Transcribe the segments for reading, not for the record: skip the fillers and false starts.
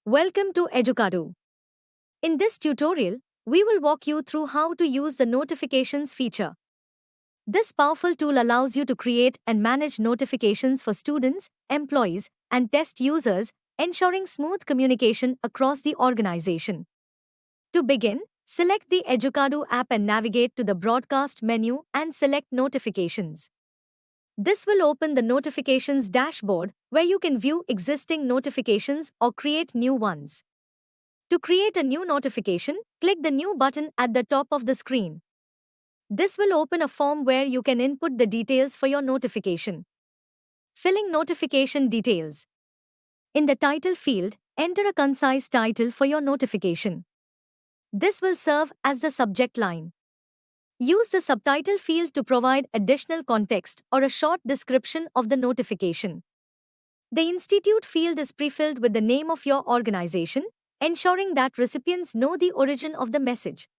Welcome to Educado. In this tutorial, we will walk you through how to use the notifications feature. This powerful tool allows you to create and manage notifications for students, employees, and test users, ensuring smooth communication across the organization. To begin, select the Educado app and navigate to the broadcast menu and select notifications. This will open the notifications dashboard where you can view existing notifications or create new ones. To create a new notification, click the New button at the top of the screen. This will open a form where you can input the details for your notification. Filling notification details. In the title field, enter a concise title for your notification. This will serve as the subject line. Use the subtitle field to provide additional context or a short description of the notification. The institute field is pre-filled with the name of your organization, ensuring that recipients know the origin of the message.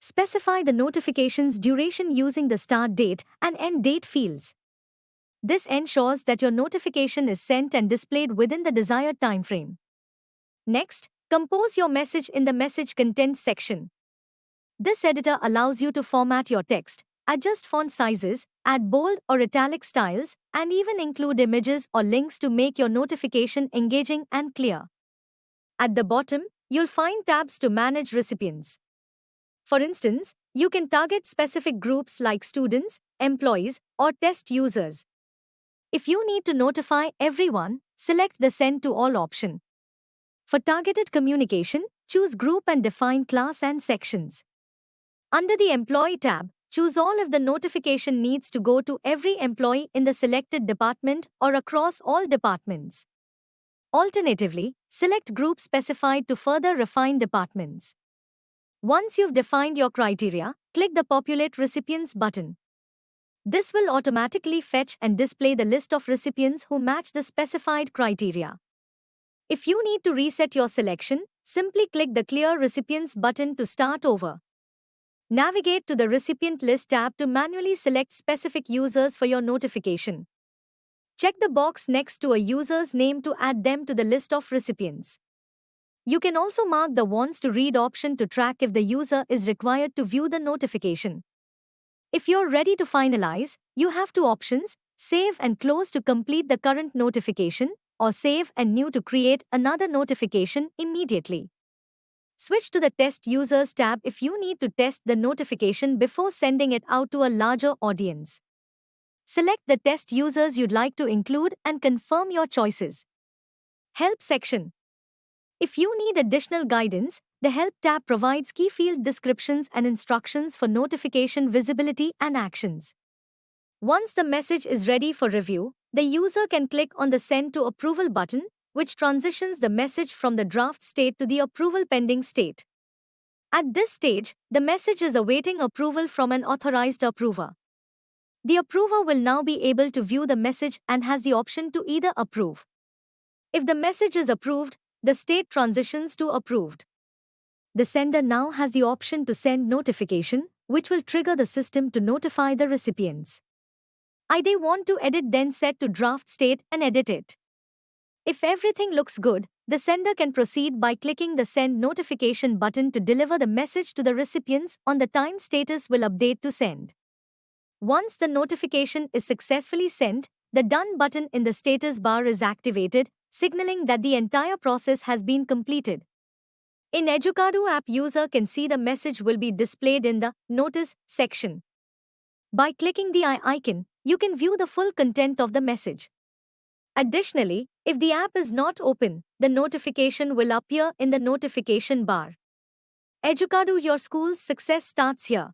Specify the notification's duration using the start date and end date fields. This ensures that your notification is sent and displayed within the desired timeframe. Next, compose your message in the message content section. This editor allows you to format your text, adjust font sizes, add bold or italic styles, and even include images or links to make your notification engaging and clear. At the bottom, you'll find tabs to manage recipients. For instance, you can target specific groups like students, employees, or test users. If you need to notify everyone, select the Send to All option. For targeted communication, choose Group and define class and sections. Under the Employee tab, choose all if the notification needs to go to every employee in the selected department or across all departments. Alternatively, select Group specified to further refine departments. Once you've defined your criteria, click the Populate Recipients button. This will automatically fetch and display the list of recipients who match the specified criteria. If you need to reset your selection, simply click the Clear Recipients button to start over. Navigate to the Recipient List tab to manually select specific users for your notification. Check the box next to a user's name to add them to the list of recipients. You can also mark the Wants to Read option to track if the user is required to view the notification. If you're ready to finalize, you have two options: Save and Close to complete the current notification, or Save and New to create another notification immediately. Switch to the Test Users tab if you need to test the notification before sending it out to a larger audience. Select the test users you'd like to include and confirm your choices. Help section. If you need additional guidance, the Help tab provides key field descriptions and instructions for notification visibility and actions. Once the message is ready for review, the user can click on the Send to Approval button, which transitions the message from the draft state to the approval pending state. At this stage, the message is awaiting approval from an authorized approver. The approver will now be able to view the message and has the option to either approve. If the message is approved, the state transitions to approved. The sender now has the option to send notification, which will trigger the system to notify the recipients. They want to edit, then set to draft state and edit it. If everything looks good, the sender can proceed by clicking the Send Notification button to deliver the message to the recipients on the time status will update to send. Once the notification is successfully sent, the Done button in the status bar is activated, signaling that the entire process has been completed. In Educado app, user can see the message will be displayed in the Notice section. By clicking the eye icon, you can view the full content of the message. Additionally, if the app is not open, the notification will appear in the notification bar. Educado, your school's success starts here.